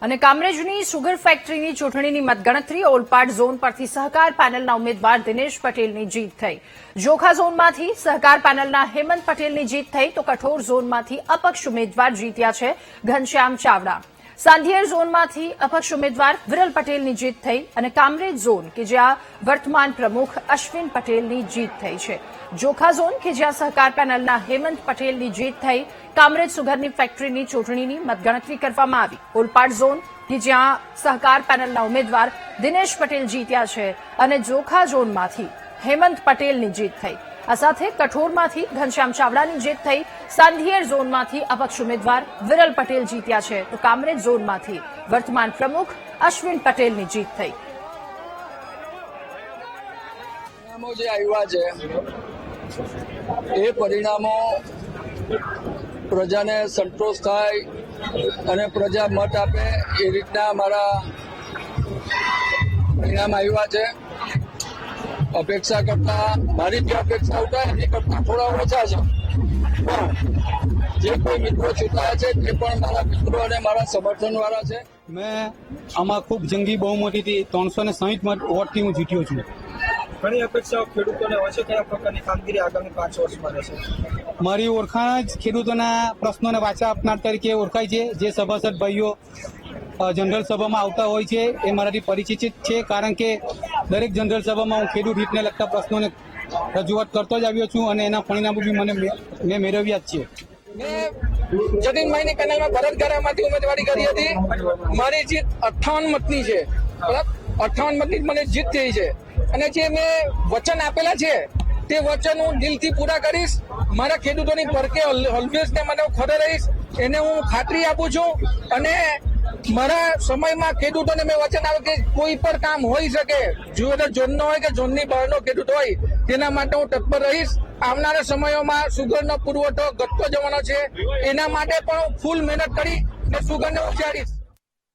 અને કામરેજની સુગર ફેક્ટરીની ચૂંટણીની મતગણતરી ઓલપાડ ઝોન પરથી સહકાર પેનલના ઉમેદવાર દિનેશ પટેલની જીત થઈ। જોખા ઝોનમાંથી સહકાર પેનલના હેમંત પટેલની જીત થઈ તો કઠોર ઝોનમાંથી અપક્ષ ઉમેદવાર જીત્યા છે ઘનશ્યામ ચાવડા। સાંધિયેર ઝોનમાંથી અપક્ષ ઉમેદવાર વિરલ પટેલની જીત થઈ અને કામરેજ ઝોન કે જ્યાં વર્તમાન પ્રમુખ અશ્વિન પટેલની જીત થઈ છે। જોખા ઝોન કે જ્યાં સહકાર પેનલના હેમંત પટેલની જીત થઈ। કામરેજ સુગરની ફેક્ટરીની ચૂંટણીની મતગણતરી કરવામાં આવી। ઓલપાડ ઝોન કે જ્યાં સહકાર પેનલના ઉમેદવાર દિનેશ પટેલ જીત્યા છે અને જોખા ઝોનમાંથી હેમંત પટેલની જીત થઈ। આ સાથે કઠોરમાંથી ઘનશ્યામ ચાવડાની જીત થઈ। સાંધિયેર ઝોનમાંથી અપક્ષ ઉમેદવાર વિરલ પટેલ જીત્યા છે તો કામરેજ ઝોનમાંથી વર્તમાન પ્રમુખ અશ્વિન પટેલની જીત થઈ। પરિણામો જે આવ્યા છે એ પરિણામો પ્રજાને સંતોષ થાય અને પ્રજા મત આપે એ રીતના અમારા પરિણામ આવ્યા છે। અપેક્ષા કરતા મારી જે અપેક્ષા હતા એની કરતા થોડા ઓછા છે, પણ જે કોઈ મિત્રો ચૂંટાયા છે તે પણ મારા મિત્રો અને મારા સમર્થન વાળા છે। મેં આમાં ખૂબ જંગી બહુમતીથી 360 વોટથી હું જીત્યો છું। ઘણી અપેક્ષાઓ ખેડૂતોને હોય છે, કયા પ્રકારની કામગીરી આગામી 5 વર્ષમાં રહેશે? મારી ઓળખાણ જ ખેડૂતોના પ્રશ્નોને વાચા આપનાર તરીકે ઓળખાય છે। જે સભાસદ ભાઈઓ જનરલ સભામાં આવતા હોય છે એ મારાથી પરિચિત છે, કારણ કે દરેક જનરલ સભામાં હું ખેડૂત હિતને લગતા પ્રશ્નોને રજૂઆત કરતો જ આવ્યો છું અને એના પરિણામો બી મેં મેળવ્યા જ છે। મેં જતીનભાઈની પેનલમાં ભરતગરામાંથી ઉમેદવારી કરી હતી। મારી જીત 58 મતની છે, બરાબર? 58 મતની મને જીત થઈ છે અને જે મેં વચન આપેલા છે તે વચન હું દિલથી પૂરા કરીશ। મારા ખેડૂતોની પરકે ઓલવેઝ ને મને ખડે રહીશ, એને હું ખાતરી આપું છું। અને મારા સમયમાં ખેડૂતોને મેં વચન આપ્યું કે કોઈ પણ કામ હોઈ શકે, જો ઝોનનો હોય કે ઝોનની બહારનો ખેડૂત હોય, તેના માટે હું તત્પર રહીશ। આવનારા સમયોમાં સુગરનો પુરવઠો ઘટતો જવાનો છે, એના માટે પણ હું ફૂલ મહેનત કરી સુગરને ઉચ્ચારીશ।